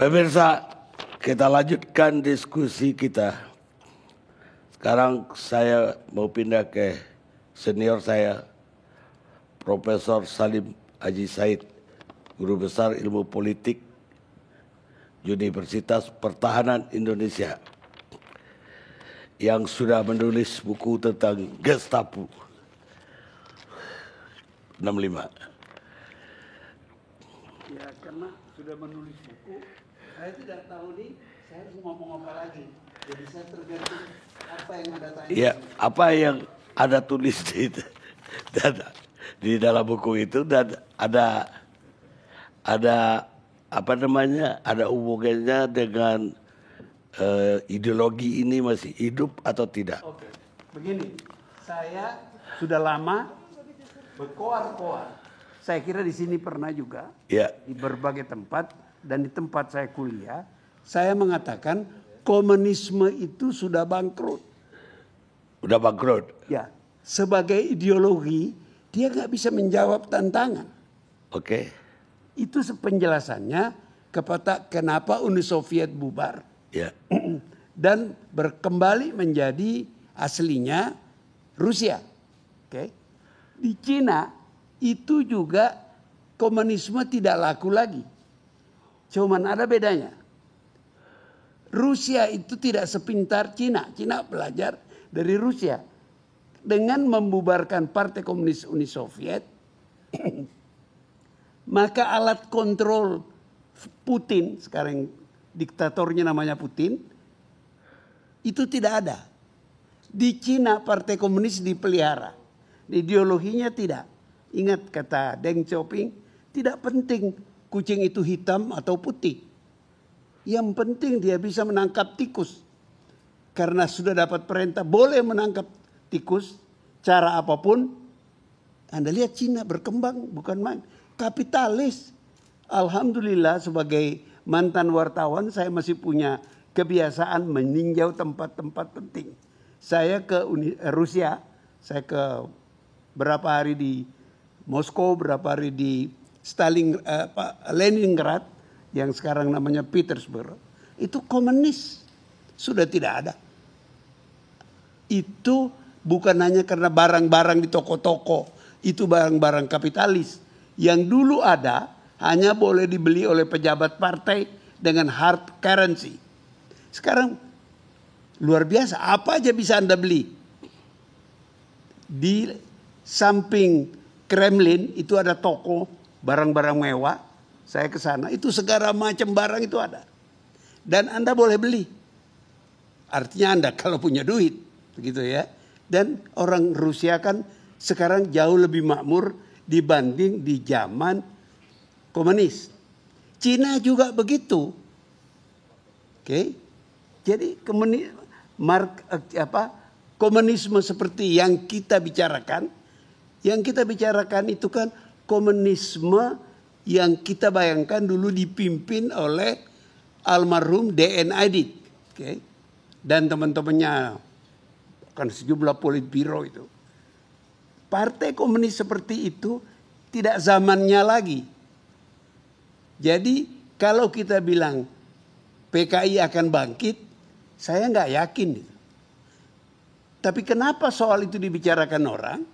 Pemirsa, kita lanjutkan diskusi kita. Sekarang saya mau pindah ke senior saya, Profesor Salim Haji Said, Guru Besar Ilmu Politik Universitas Pertahanan Indonesia, yang sudah menulis buku tentang Gestapo 65. Ya, karena sudah menulis buku, saya tidak tahu nih, saya harus ngomong apa lagi. Jadi saya tergantung apa yang ada tanya. Ya, apa yang ada tulis di dalam buku itu, dan ada apa namanya, ada hubungannya dengan ideologi ini masih hidup atau tidak? Oke, begini, saya sudah lama berkoar-koar. Saya kira di sini pernah juga, Ya. di berbagai tempat, dan di tempat saya kuliah, saya mengatakan komunisme itu sudah bangkrut. Udah bangkrut. Ya, sebagai ideologi, dia nggak bisa menjawab tantangan. Oke. Itu penjelasannya kepada kenapa Uni Soviet bubar. Ya. Dan berkembali menjadi aslinya Rusia. Oke. Di Cina itu juga komunisme tidak laku lagi. Cuman ada bedanya. Rusia itu tidak sepintar Cina. Cina belajar dari Rusia. Dengan membubarkan Partai Komunis Uni Soviet, maka alat kontrol Putin, sekarang diktatornya namanya Putin, itu tidak ada. Di Cina Partai Komunis dipelihara. Ideologinya tidak. Ingat kata Deng Xiaoping, tidak penting kucing itu hitam atau putih. Yang penting dia bisa menangkap tikus. Karena sudah dapat perintah boleh menangkap tikus cara apapun. Anda lihat Cina berkembang bukan main. Kapitalis. Alhamdulillah sebagai mantan wartawan saya masih punya kebiasaan meninjau tempat-tempat penting. Saya ke Rusia, saya ke berapa hari di Moskow, berapa hari di Leningrad, yang sekarang namanya Petersburg. Itu komunis, sudah tidak ada. Itu bukan hanya karena barang-barang di toko-toko, itu barang-barang kapitalis. Yang dulu ada hanya boleh dibeli oleh pejabat partai dengan hard currency. Sekarang luar biasa, apa aja bisa Anda beli. Di samping Kremlin itu ada toko barang-barang mewah. Saya ke sana, itu segala macam barang itu ada. Dan Anda boleh beli. Artinya Anda kalau punya duit, begitu ya. Dan orang Rusia kan sekarang jauh lebih makmur dibanding di zaman komunis. Cina juga begitu. Oke. Jadi komunisme seperti yang kita bicarakan, itu kan komunisme yang kita bayangkan dulu dipimpin oleh almarhum D.N. Aidit, okay? Dan teman-temannya, kan sejumlah politbiro itu. Partai komunis seperti itu tidak zamannya lagi. Jadi kalau kita bilang PKI akan bangkit, saya nggak yakin. Tapi kenapa soal itu dibicarakan orang?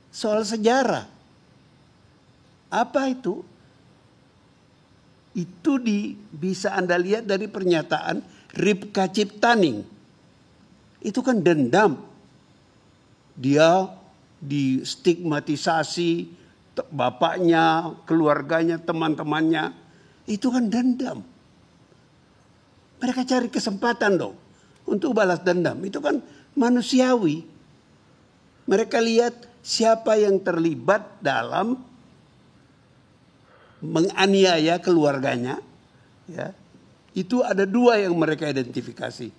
Soal sejarah. Apa itu? Itu bisa Anda lihat dari pernyataan Ripka Ciptaning. Itu kan dendam. Dia distigmatisasi, bapaknya, keluarganya, teman-temannya. Itu kan dendam. Mereka cari kesempatan dong untuk balas dendam. Itu kan manusiawi. Mereka lihat siapa yang terlibat dalam menganiaya keluarganya, ya. Itu ada dua yang mereka identifikasi.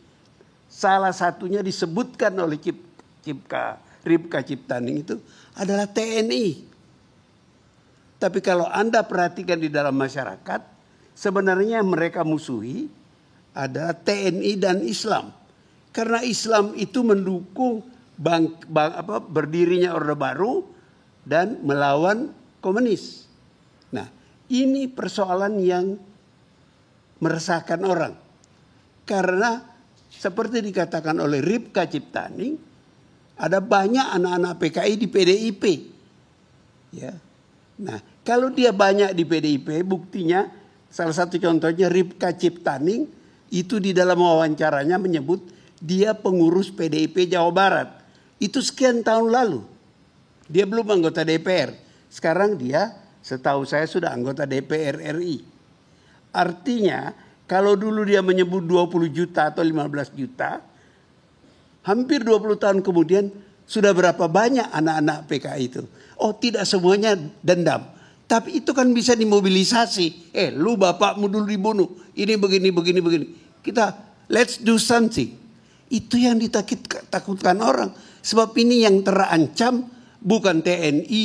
Salah satunya disebutkan oleh Ripka Ciptaning itu adalah TNI. Tapi kalau Anda perhatikan di dalam masyarakat, sebenarnya mereka musuhi adalah TNI dan Islam. Karena Islam itu mendukung berdirinya Orde Baru dan melawan komunis. Nah, ini persoalan yang meresahkan orang. Karena seperti dikatakan oleh Ripka Ciptaning, ada banyak anak-anak PKI di PDIP. Ya. Nah, kalau dia banyak di PDIP, buktinya salah satu contohnya Ripka Ciptaning itu di dalam wawancaranya menyebut dia pengurus PDIP Jawa Barat. Itu sekian tahun lalu. Dia belum anggota DPR. Sekarang dia setahu saya sudah anggota DPR RI. Artinya kalau dulu dia menyebut 20 juta atau 15 juta, hampir 20 tahun kemudian sudah berapa banyak anak-anak PKI itu. Oh, tidak semuanya dendam. Tapi itu kan bisa dimobilisasi. Lu bapakmu dulu dibunuh. Ini begini. Kita let's do something. Itu yang ditakutkan orang. Sebab ini yang terancam bukan TNI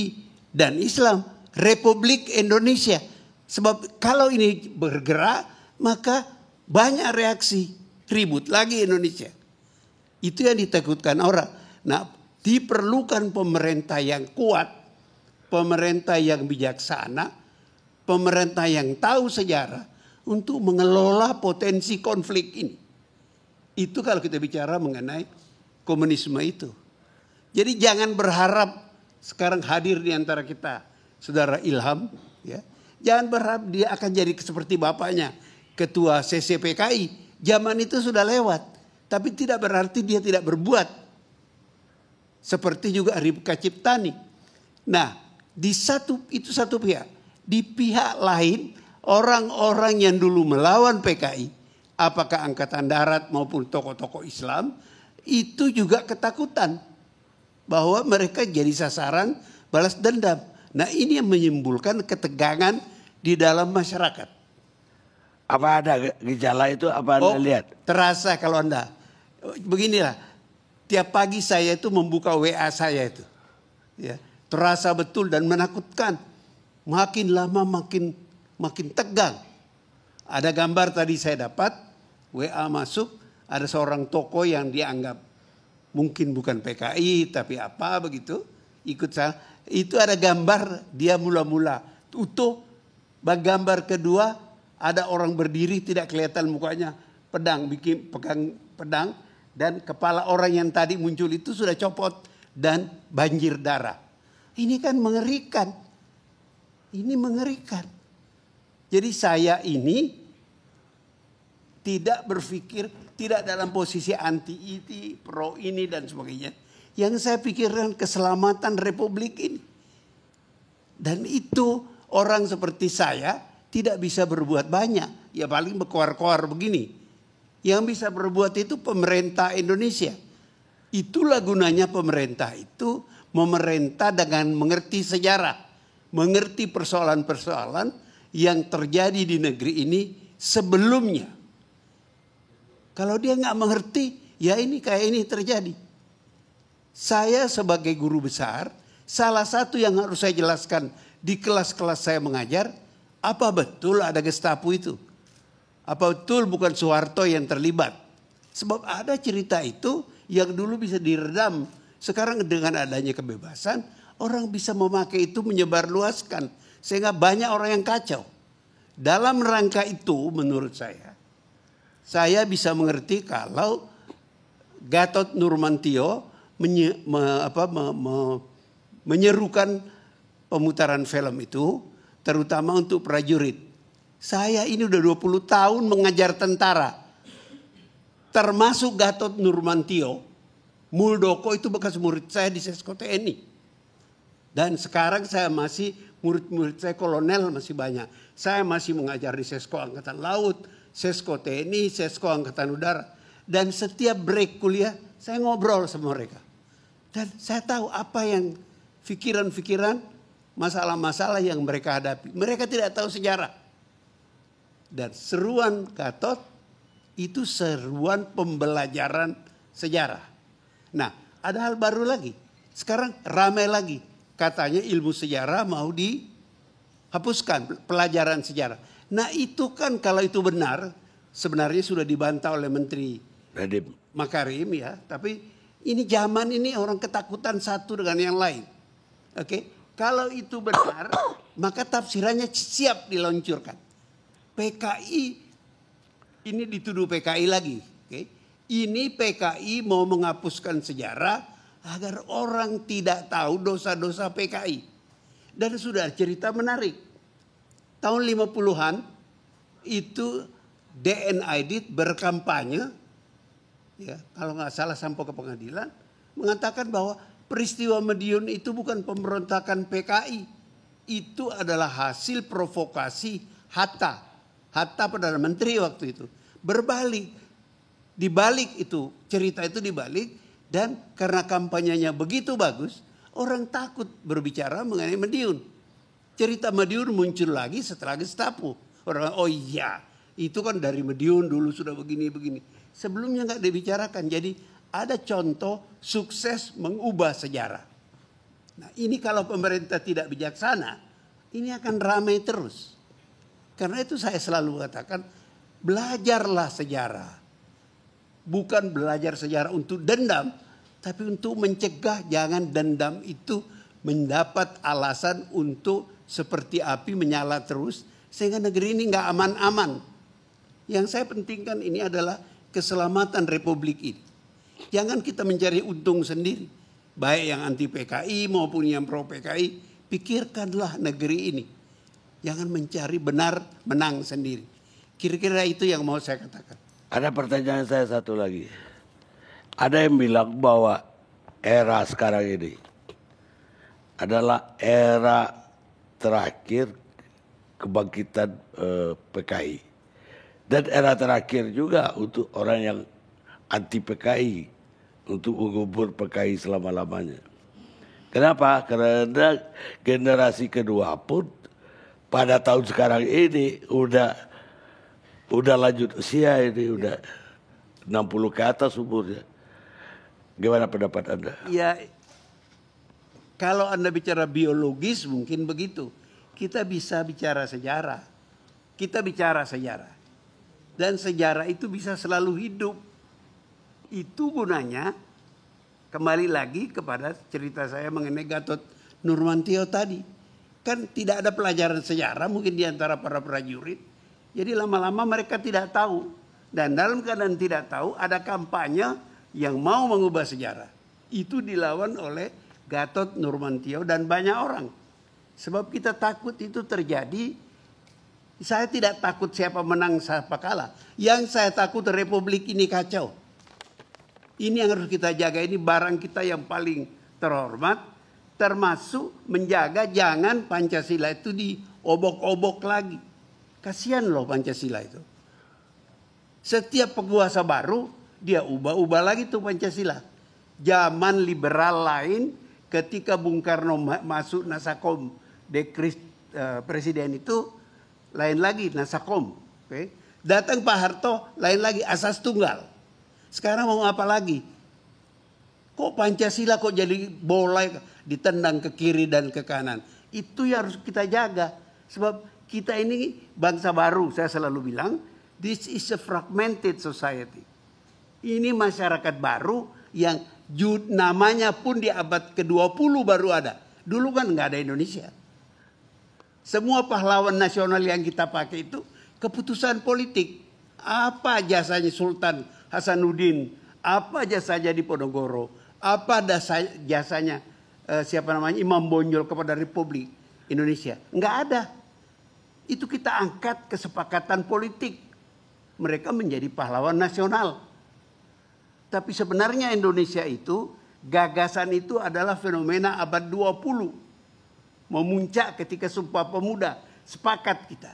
dan Islam. Republik Indonesia. Sebab kalau ini bergerak, maka banyak reaksi. Ribut lagi Indonesia. Itu yang ditakutkan orang. Nah, diperlukan pemerintah yang kuat. Pemerintah yang bijaksana, pemerintah yang tahu sejarah untuk mengelola potensi konflik ini. Itu kalau kita bicara mengenai komunisme itu. Jadi jangan berharap sekarang hadir di antara kita Saudara Ilham. Ya. Jangan berharap dia akan jadi seperti bapaknya, ketua CCPKI. Zaman itu sudah lewat. Tapi tidak berarti dia tidak berbuat. Seperti juga Ripka Ciptaning. Nah, itu satu pihak. Di pihak lain, orang-orang yang dulu melawan PKI, apakah Angkatan Darat maupun tokoh-tokoh Islam, itu juga ketakutan bahwa mereka jadi sasaran balas dendam. Nah, ini yang menimbulkan ketegangan di dalam masyarakat. Apa ada gejala itu? Apa Anda lihat? Terasa kalau Anda. Beginilah, tiap pagi saya itu membuka WA saya itu. Ya. Terasa betul dan menakutkan. Makin lama makin tegang. Ada gambar tadi saya dapat, WA masuk, ada seorang tokoh yang dianggap mungkin bukan PKI tapi apa begitu, ikut saya. Itu ada gambar dia mula-mula utuh. Gambar kedua ada orang berdiri tidak kelihatan mukanya, pegang pedang dan kepala orang yang tadi muncul itu sudah copot dan banjir darah. Ini kan mengerikan. Ini mengerikan. Jadi saya ini tidak berpikir, tidak dalam posisi anti itu, pro ini dan sebagainya. Yang saya pikirkan keselamatan Republik ini. Dan itu orang seperti saya tidak bisa berbuat banyak. Ya paling berkoar-koar begini. Yang bisa berbuat itu pemerintah Indonesia. Itulah gunanya pemerintah itu. Memerintah dengan mengerti sejarah, mengerti persoalan-persoalan yang terjadi di negeri ini sebelumnya. Kalau dia nggak mengerti, ya ini kayak ini terjadi. Saya sebagai guru besar, salah satu yang harus saya jelaskan di kelas-kelas saya mengajar, apa betul ada Gestapo itu? Apa betul bukan Soeharto yang terlibat? Sebab ada cerita itu yang dulu bisa diredam. Sekarang dengan adanya kebebasan, orang bisa memakai itu menyebarluaskan. Sehingga banyak orang yang kacau. Dalam rangka itu menurut saya bisa mengerti kalau Gatot Nurmantio menyerukan pemutaran film itu, terutama untuk prajurit. Saya ini udah 20 tahun mengajar tentara. Termasuk Gatot Nurmantio. Muldoko itu bekas murid saya di Sesko TNI. Dan sekarang saya masih, murid-murid saya kolonel masih banyak. Saya masih mengajar di Sesko Angkatan Laut, Sesko TNI, Sesko Angkatan Udara. Dan setiap break kuliah saya ngobrol sama mereka. Dan saya tahu apa yang pikiran-pikiran, masalah-masalah yang mereka hadapi. Mereka tidak tahu sejarah. Dan seruan Gatot itu seruan pembelajaran sejarah. Nah, ada hal baru lagi. Sekarang ramai lagi. Katanya ilmu sejarah mau dihapuskan, pelajaran sejarah. Nah itu kan kalau itu benar, sebenarnya sudah dibantah oleh Menteri Nadiem Makarim ya. Tapi ini zaman ini orang ketakutan satu dengan yang lain. Oke, kalau itu benar, maka tafsirannya siap diluncurkan. PKI Ini dituduh PKI lagi. Okay? Ini PKI mau menghapuskan sejarah agar orang tidak tahu dosa-dosa PKI. Dan sudah cerita menarik. Tahun 50-an itu DNID berkampanye, ya, kalau nggak salah sampai ke pengadilan, mengatakan bahwa peristiwa Madiun itu bukan pemberontakan PKI. Itu adalah hasil provokasi Hatta. Hatta Perdana Menteri waktu itu. Berbalik. Dibalik itu, cerita itu dibalik. Dan karena kampanyenya begitu bagus, orang takut berbicara mengenai Madiun. Cerita Madiun muncul lagi setelah Gestapo. Orang, oh iya, itu kan dari Madiun dulu sudah begini-begini. Sebelumnya nggak dibicarakan. Jadi ada contoh sukses mengubah sejarah. Nah ini kalau pemerintah tidak bijaksana, ini akan ramai terus. Karena itu saya selalu katakan, belajarlah sejarah. Bukan belajar sejarah untuk dendam, tapi untuk mencegah jangan dendam itu mendapat alasan untuk seperti api menyala terus. Sehingga negeri ini nggak aman-aman. Yang saya pentingkan ini adalah keselamatan Republik ini. Jangan kita mencari untung sendiri. Baik yang anti PKI maupun yang pro PKI. Pikirkanlah negeri ini. Jangan mencari benar menang sendiri. Kira-kira itu yang mau saya katakan. Ada pertanyaan saya satu lagi. Ada yang bilang bahwa era sekarang ini adalah era terakhir kebangkitan PKI. Dan era terakhir juga untuk orang yang anti PKI. Untuk mengubur PKI selama-lamanya. Kenapa? Karena generasi kedua pun pada tahun sekarang ini udah lanjut usia ini, udah 60 ke atas umurnya. Gimana pendapat Anda? Ya, kalau Anda bicara biologis mungkin begitu. Kita bisa bicara sejarah. Kita bicara sejarah. Dan sejarah itu bisa selalu hidup. Itu gunanya, kembali lagi kepada cerita saya mengenai Gatot Nurmantio tadi. Kan tidak ada pelajaran sejarah mungkin di antara para prajurit. Jadi lama-lama mereka tidak tahu. Dan dalam keadaan tidak tahu ada kampanye yang mau mengubah sejarah. Itu dilawan oleh Gatot Nurmantio dan banyak orang. Sebab kita takut itu terjadi. Saya tidak takut siapa menang siapa kalah. Yang saya takut Republik ini kacau. Ini yang harus kita jaga. Ini barang kita yang paling terhormat. Termasuk menjaga jangan Pancasila itu diobok-obok lagi. Kasihan loh Pancasila itu. Setiap penguasa baru dia ubah-ubah lagi tuh Pancasila. Zaman liberal lain ketika Bung Karno masuk Nasakom dekris presiden itu lain lagi Nasakom. Okay? Datang Pak Harto lain lagi asas tunggal. Sekarang mau apa lagi? Kok Pancasila kok jadi bola ditendang ke kiri dan ke kanan. Itu yang harus kita jaga. Sebab kita ini bangsa baru. Saya selalu bilang, this is a fragmented society. Ini masyarakat baru yang namanya pun di abad ke-20 baru ada. Dulu kan nggak ada Indonesia. Semua pahlawan nasional yang kita pakai itu keputusan politik. Apa jasanya Sultan Hasanuddin? Apa jasanya Diponegoro? Apa jasanya Imam Bonjol kepada Republik Indonesia? Nggak ada. Itu kita angkat kesepakatan politik. Mereka menjadi pahlawan nasional. Tapi sebenarnya Indonesia itu, gagasan itu adalah fenomena abad 20. Memuncak ketika Sumpah Pemuda. Sepakat kita.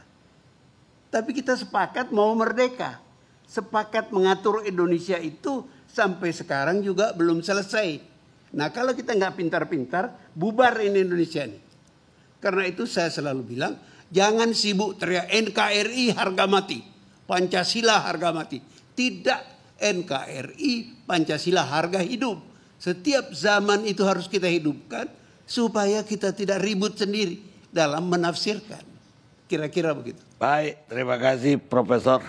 Tapi kita sepakat mau merdeka. Sepakat mengatur Indonesia itu sampai sekarang juga belum selesai. Nah kalau kita nggak pintar-pintar, bubar ini Indonesia ini. Karena itu saya selalu bilang, jangan sibuk teriak NKRI harga mati. Pancasila harga mati. Tidak, NKRI Pancasila harga hidup. Setiap zaman itu harus kita hidupkan supaya kita tidak ribut sendiri dalam menafsirkan. Kira-kira begitu. Baik, terima kasih Profesor.